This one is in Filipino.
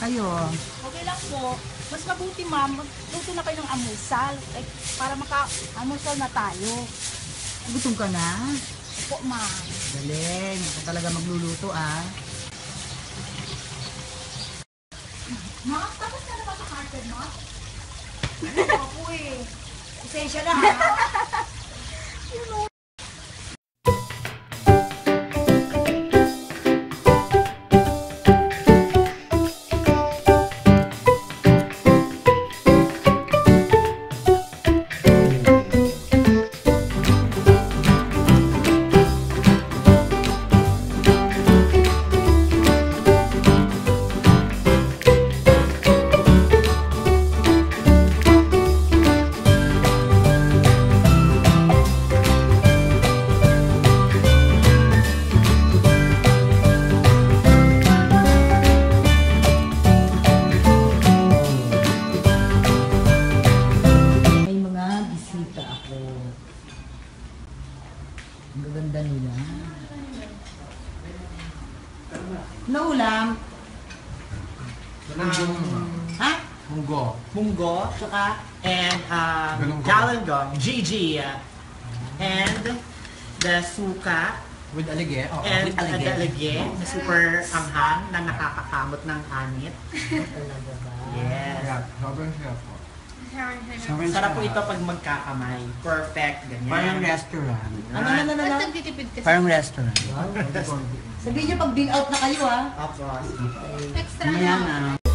kayo? Okay lang po. Mas mabuti ma'am, magluto na kayo ng amusal. Like, para maka-amusal na tayo. Gutom ka na? Opo ma'am. Galing. Ako talaga magluluto ah. Ma'am, tapos na naman sa carpet ma'am? Opo eh. Pasensya na ha. Ang gaganda nila. Naulam. Ha? Munggo. Munggo. Tsaka, and galunggong. Gigi. And the suka. With alige. Oh, And with the alige. Na super anghang na nakakakamot ng anit. Talaga ba? Yes. Yeah, sobrang sarap po. Sarap po ito pag magkakamay. Perfect. Ganyan. Parang restaurant. Ano? Ba't nagtitipid kasi? Parang restaurant. Sabihin niyo pag bill out na kayo ha. Extra Mamaya na. na.